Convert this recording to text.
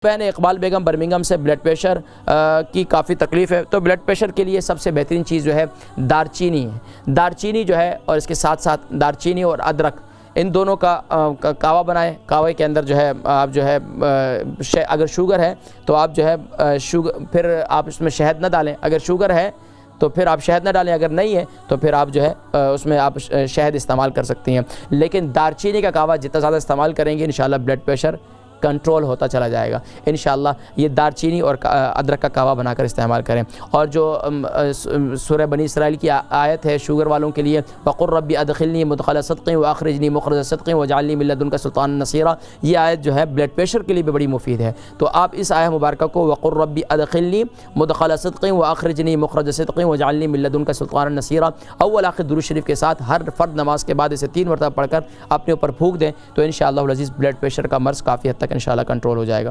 बहन इकबाल बेगम बर्मिंघम से blood pressure की काफ़ी तकलीफ़ है। तो ब्लड प्रेशर के लिए सबसे बेहतरीन चीज़ जो है दारचीनी है। दारचीनी जो है और इसके साथ साथ दारचीनी और अदरक इन दोनों का कावा बनाएं। कावे के अंदर जो है आप जो है अगर शुगर है तो आप जो है शुगर फिर आप उसमें शहद न डालें। अगर शुगर है तो फिर आप शहद न डालें, अगर नहीं है तो फिर आप जो है उसमें आप शहद इस्तेमाल कर सकती हैं। लेकिन दारचीनी का कावा जितना ज़्यादा इस्तेमाल करेंगे इंशाल्लाह ब्लड प्रेशर कंट्रोल होता चला जाएगा। इंशाल्लाह ये दारचीनी और अदरक का कावा बनाकर इस्तेमाल करें। और जो सूरह बनी इसराइल की आयत है शुगर वालों के लिए, वक़ुर रब्बी अदखिलनी मुदखल सदक़िन व अखरिजनी मुखरज सदक़िन वजअलनी मिन लदुनका सुल्तान नसीरा, ये आयत जो है ब्लड प्रेशर के लिए भी बड़ी मुफीद है। तो आप इस आयत मुबारक को वक़ुर रब्बी अदखिलनी मुदखल सदक़िन व अखरिजनी मुखरज सदक़िन वजअलनी मिन लदुनका सुल्तान नसीरा अव्वल आखिर दुरूद शरीफ के साथ हर फ़र्द नमाज के बाद इसे 3 मरतबा पढ़कर अपने ऊपर फूंक दें तो इंशाअल्लाह अज़ीज़ ब्लड प्रेशर का मर्ज़ काफ़ी हद तक इंशाअल्लाह कंट्रोल हो जाएगा।